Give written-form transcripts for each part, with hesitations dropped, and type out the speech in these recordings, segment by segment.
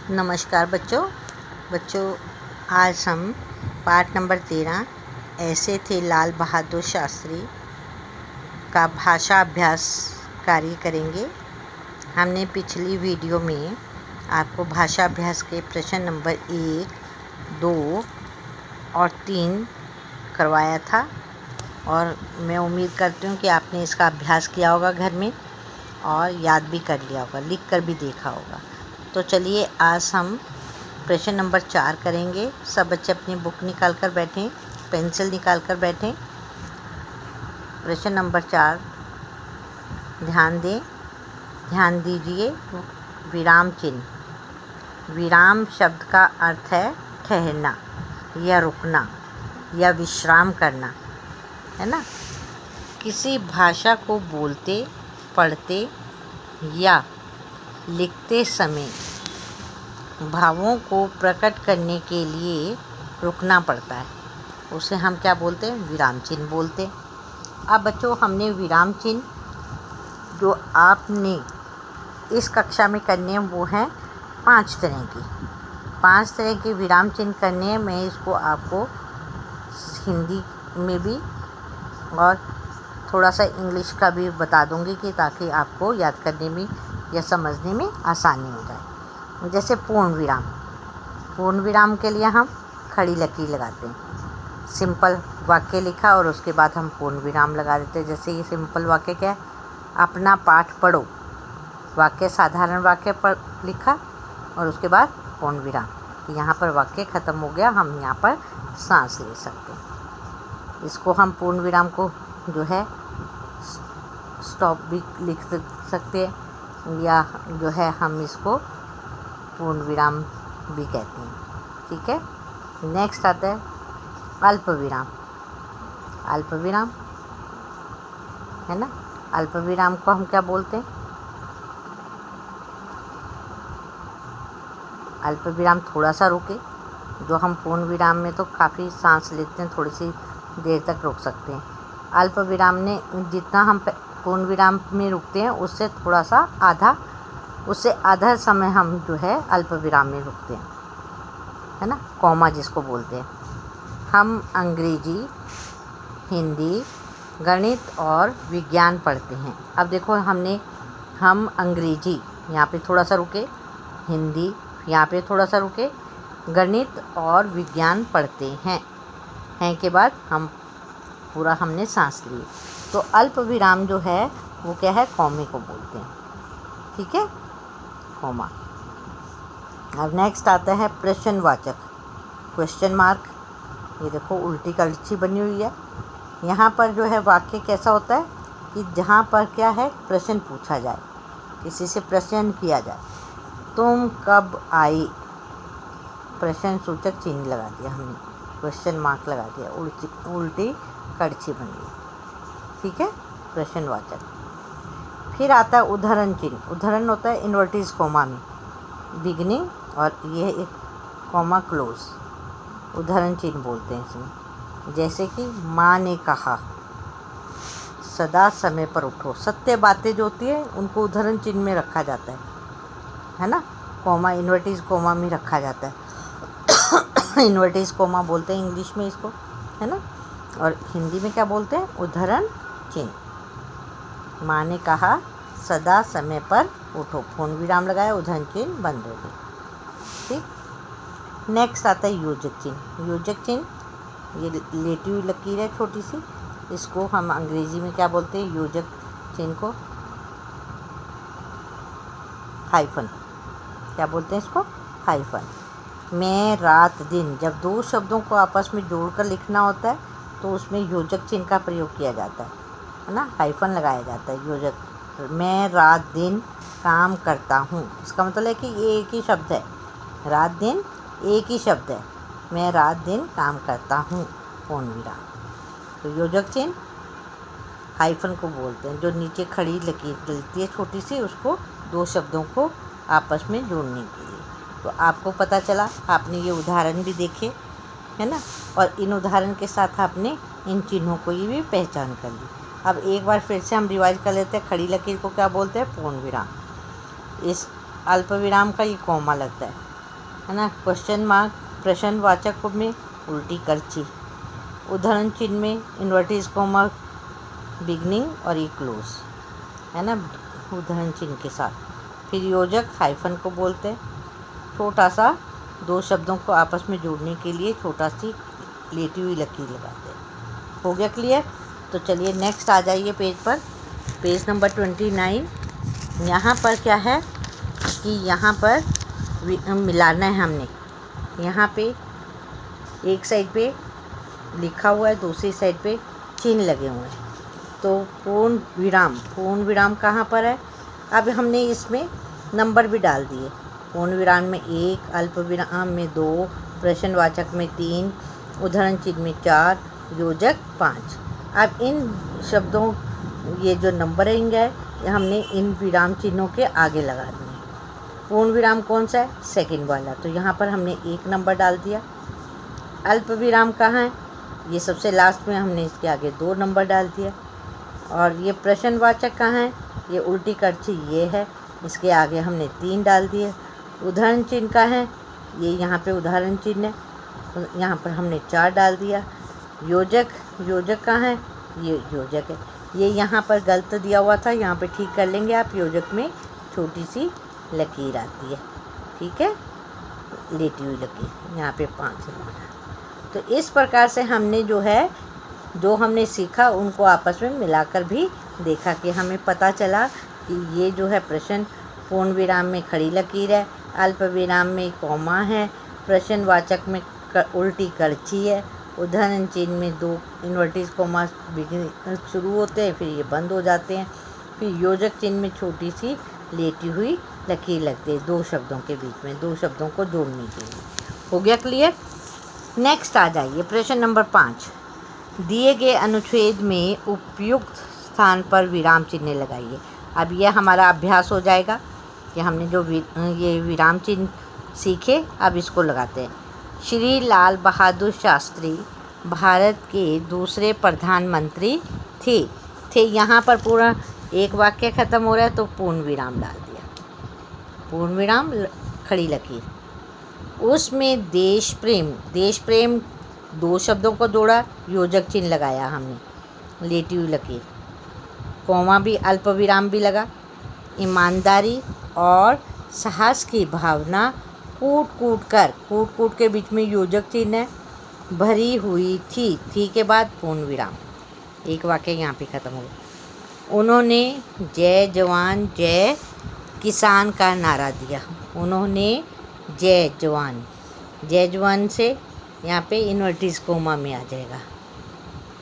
नमस्कार बच्चों आज हम पाठ नंबर 13 ऐसे थे लाल बहादुर शास्त्री का भाषा अभ्यास कार्य करेंगे। हमने पिछली वीडियो में आपको भाषा अभ्यास के प्रश्न नंबर 1, 2 और 3 करवाया था और मैं उम्मीद करती हूँ कि आपने इसका अभ्यास किया होगा घर में और याद भी कर लिया होगा, लिख कर भी देखा होगा। तो चलिए आज हम प्रश्न नंबर 4 करेंगे। सब बच्चे अपनी बुक निकाल कर बैठें, पेंसिल निकाल कर बैठें। प्रश्न नंबर 4 ध्यान दीजिए। विराम चिन्ह। विराम शब्द का अर्थ है ठहरना या रुकना या विश्राम करना, है ना। किसी भाषा को बोलते, पढ़ते या लिखते समय भावों को प्रकट करने के लिए रुकना पड़ता है, उसे हम क्या बोलते हैं? विराम चिन्ह बोलते हैं। अब बच्चों हमने विराम चिन्ह जो आपने इस कक्षा में करने हैं वो हैं 5 तरह के विराम चिन्ह करने हैं। मैं इसको आपको हिंदी में भी और थोड़ा सा इंग्लिश का भी बता दूंगी कि ताकि आपको याद करने में या समझने में आसानी हो जाए। जैसे पूर्ण विराम के लिए हम खड़ी लकीर लगाते हैं। सिंपल वाक्य लिखा और उसके बाद हम पूर्ण विराम लगा देते हैं। जैसे ये सिंपल वाक्य क्या है? अपना पाठ पढ़ो। वाक्य साधारण वाक्य पर लिखा और उसके बाद पूर्ण विराम। यहाँ पर वाक्य ख़त्म हो गया, हम यहाँ पर सांस ले सकते हैं। इसको हम पूर्ण विराम को जो है स्टॉप भी लिख सकते हैं या जो है हम इसको पूर्ण विराम भी कहते हैं। ठीक है। नेक्स्ट आता है अल्प विराम है ना। अल्प विराम को हम क्या बोलते हैं? अल्प विराम थोड़ा सा रुके। जो हम पूर्ण विराम में तो काफ़ी सांस लेते हैं, थोड़ी सी देर तक रुक सकते हैं। अल्प विराम ने जितना हम पूर्ण विराम में रुकते हैं उससे थोड़ा सा आधा समय हम जो है अल्प विराम में रुकते हैं, है ना। कॉमा जिसको बोलते हैं। हम अंग्रेजी, हिंदी, गणित और विज्ञान पढ़ते हैं। अब देखो हम अंग्रेजी यहाँ पे थोड़ा सा रुके, हिंदी यहाँ पे थोड़ा सा रुके, गणित और विज्ञान पढ़ते हैं के बाद हम पूरा हमने सांस ली। तो अल्प विराम जो है वो क्या है? कॉमे को बोलते हैं। ठीक है, कॉमा। अब नेक्स्ट आता है प्रश्नवाचक, क्वेश्चन मार्क। ये देखो उल्टी कलछी बनी हुई है। यहाँ पर जो है वाक्य कैसा होता है कि जहाँ पर क्या है प्रश्न पूछा जाए, किसी से प्रश्न किया जाए। तुम कब आई? प्रश्न सूचक चिन्ह लगा दिया हमने, क्वेश्चन मार्क लगा दिया, उल्टी कड़छी बन गई। ठीक है, प्रश्नवाचक। फिर आता है उद्धरण चिन्ह। उद्धरण होता है इन्वर्टिस कॉमा में बिगिनिंग और ये एक कॉमा क्लोज। उद्धरण चिन्ह बोलते हैं इसमें। जैसे कि माँ ने कहा सदा समय पर उठो। सत्य बातें जो होती है उनको उद्धरण चिन्ह में रखा जाता है ना। कॉमा इन्वर्टिस कॉमा में रखा जाता है। इन्वर्टिस कॉमा बोलते हैं इंग्लिश में इसको, है ना। और हिंदी में क्या बोलते हैं? उद्धरण चिन्ह। माँ ने कहा सदा समय पर उठो, पूर्ण विराम लगाया, उद्धरण चिन्ह बंद हो गई। ठीक। नेक्स्ट आता है योजक चिन्ह। योजक चिन्ह ये लेटी हुई लकीर है छोटी सी, इसको हम अंग्रेजी में क्या बोलते हैं? योजक चिन्ह को हाइफन। क्या बोलते हैं इसको? हाइफन। मैं, रात, दिन, जब 2 शब्दों को आपस में जोड़कर लिखना होता है तो उसमें योजक चिन्ह का प्रयोग किया जाता है ना। हाइफन लगाया जाता है योजक। मैं रात दिन काम करता हूँ, इसका मतलब है कि ये एक ही शब्द है। रात दिन एक ही शब्द है। मैं रात दिन काम करता हूँ, पूर्ण विराम। तो योजक चिन्ह हाइफन को बोलते हैं, जो नीचे खड़ी लकीर डलती है छोटी सी, उसको 2 शब्दों को आपस में जोड़ने के लिए। तो आपको पता चला, आपने ये उदाहरण भी देखे, है ना। और इन उदाहरण के साथ आपने इन चिन्हों को ये भी पहचान कर ली। अब एक बार फिर से हम रिवाइज कर लेते हैं। खड़ी लकीर को क्या बोलते हैं? पूर्ण विराम। इस अल्प विराम का ये कॉमा लगता है। है ना। क्वेश्चन मार्क प्रश्नवाचक में उल्टी करची, उदाहरण चिन्ह में इन्वर्टेड कॉमा बिगनिंग और ये क्लोज, है ना, उदाहरण चिन्ह के साथ। फिर योजक हाइफन को बोलते हैं, छोटा सा दो शब्दों को आपस में जोड़ने के लिए छोटा सी लेटी हुई लकीर लगाते हैं। हो गया क्लियर? तो चलिए नेक्स्ट आ जाइए पेज पर, पेज नंबर 29। यहाँ पर क्या है कि यहाँ पर मिलाना है हमने। यहाँ पे एक साइड पे लिखा हुआ है, दूसरी साइड पे चिन्ह लगे हुए हैं। तो पूर्ण विराम कहाँ पर है? अब हमने इसमें नंबर भी डाल दिए। पूर्ण विराम में 1, अल्प विराम में 2, प्रश्नवाचक में 3, उदाहरण चिन्ह में 4, योजक 5। अब इन शब्दों, ये जो नंबरिंग है, हमने इन विराम चिन्हों के आगे लगा दिए। पूर्ण विराम कौन सा है? सेकंड वाला, तो यहाँ पर हमने 1 नंबर डाल दिया। अल्प विराम कहाँ है? ये सबसे लास्ट में, हमने इसके आगे 2 नंबर डाल दिया। और ये प्रश्नवाचक कहाँ है? ये उल्टी करछी ये है, इसके आगे हमने 3 डाल दिए। उदाहरण चिन्ह का है, ये यहाँ पे उदाहरण चिन्ह है, यहाँ पर हमने 4 डाल दिया। योजक कहाँ है? ये योजक है, ये यहाँ पर गलत दिया हुआ था, यहाँ पे ठीक कर लेंगे आप। योजक में छोटी सी लकीर आती है, ठीक है, लेटी हुई लकीर, यहाँ पे 5 है। तो इस प्रकार से हमने जो हमने सीखा उनको आपस में मिलाकर भी देखा कि हमें पता चला कि ये जो है प्रश्न पूर्ण विराम में खड़ी लकीर है, अल्प विराम में कॉमा है, प्रश्नवाचक में उल्टी करछी है, उदाहरण चिन्ह में 2 इन्वर्टेड कॉमा शुरू होते हैं, फिर ये बंद हो जाते हैं। फिर योजक चिन्ह में छोटी सी लेटी हुई लकीर लगती है 2 शब्दों के बीच में, 2 शब्दों को जोड़ने के लिए। हो गया क्लियर? नेक्स्ट आ जाइए प्रश्न नंबर 5। दिए गए अनुच्छेद में उपयुक्त स्थान पर विराम चिन्ह लगाइए। अब यह हमारा अभ्यास हो जाएगा कि हमने जो ये विराम चिन्ह सीखे, अब इसको लगाते हैं। श्री लाल बहादुर शास्त्री भारत के दूसरे प्रधानमंत्री थे। यहाँ पर पूरा एक वाक्य ख़त्म हो रहा है, तो पूर्ण विराम डाल दिया, पूर्ण विराम खड़ी लकीर। उसमें देश प्रेम 2 शब्दों को जोड़ा, योजक चिन्ह लगाया हमने, लेटी हुई लकीर, कॉमा भी, अल्प विराम भी लगा। ईमानदारी और साहस की भावना कूट के बीच में योजक चिन्ह है, भरी हुई थी के बाद पूर्ण विराम। एक वाक्य यहाँ पे ख़त्म हो गया। उन्होंने जय जवान जय किसान का नारा दिया। उन्होंने जय जवान से यहाँ पे इन्वर्टेड कॉमा में आ जाएगा,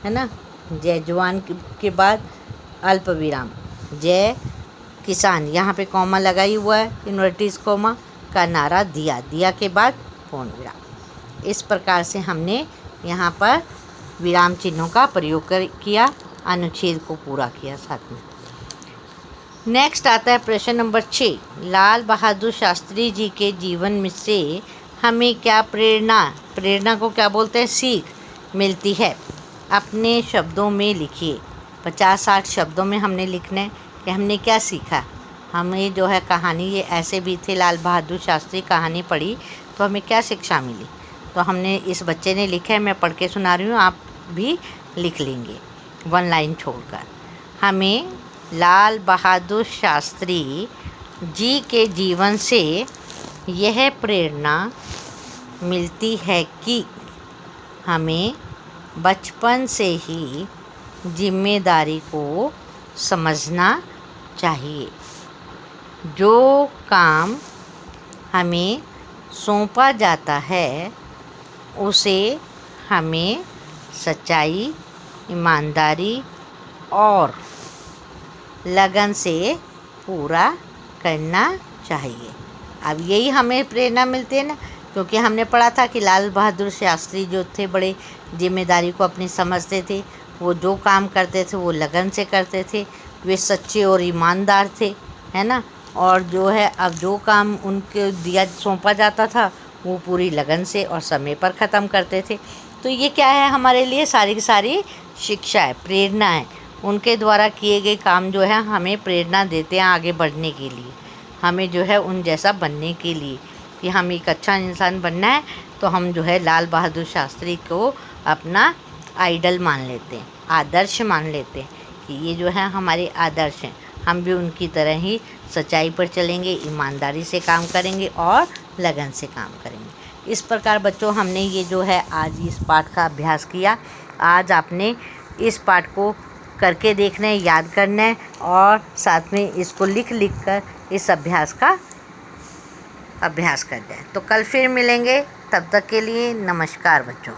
है ना। जय जवान के बाद अल्प विराम, जय किसान, यहाँ पे कॉमा लगाई हुआ है, इन्वर्टेड कॉमा का नारा दिया के बाद पूर्ण विराम। इस प्रकार से हमने यहाँ पर विराम चिन्हों का प्रयोग किया, अनुच्छेद को पूरा किया साथ में। नेक्स्ट आता है प्रश्न नंबर 6। लाल बहादुर शास्त्री जी के जीवन में से हमें क्या प्रेरणा को क्या बोलते हैं? सीख मिलती है। अपने शब्दों में लिखिए। 50-60 शब्दों में हमने लिखना है कि हमने क्या सीखा। हमें जो है कहानी, ये ऐसे भी थे लाल बहादुर शास्त्री, कहानी पढ़ी तो हमें क्या शिक्षा मिली। तो हमने, इस बच्चे ने लिखा है, मैं पढ़ के सुना रही हूँ, आप भी लिख लेंगे 1 लाइन छोड़कर। हमें लाल बहादुर शास्त्री जी के जीवन से यह प्रेरणा मिलती है कि हमें बचपन से ही जिम्मेदारी को समझना चाहिए। जो काम हमें सौंपा जाता है उसे हमें सच्चाई, ईमानदारी और लगन से पूरा करना चाहिए। अब यही हमें प्रेरणा मिलती है ना, क्योंकि हमने पढ़ा था कि लाल बहादुर शास्त्री जो थे बड़े जिम्मेदारी को अपनी समझते थे। वो जो काम करते थे वो लगन से करते थे, वे सच्चे और ईमानदार थे, है ना। और जो है, अब जो काम उनके सौंपा जाता था वो पूरी लगन से और समय पर ख़त्म करते थे। तो ये क्या है हमारे लिए? सारी की सारी शिक्षा है, प्रेरणा है। उनके द्वारा किए गए काम जो है हमें प्रेरणा देते हैं आगे बढ़ने के लिए, हमें जो है उन जैसा बनने के लिए। कि हम एक अच्छा इंसान बनना है तो हम जो है लाल बहादुर शास्त्री को अपना आइडल मान लेते हैं, आदर्श मान लेते हैं कि ये जो है हमारे आदर्श हैं। हम भी उनकी तरह ही सच्चाई पर चलेंगे, ईमानदारी से काम करेंगे और लगन से काम करेंगे। इस प्रकार बच्चों हमने ये जो है आज इस पाठ का अभ्यास किया। आज आपने इस पाठ को करके देखना है, याद करना है और साथ में इसको लिख कर इस अभ्यास का अभ्यास करना है। तो कल फिर मिलेंगे, तब तक के लिए नमस्कार बच्चों।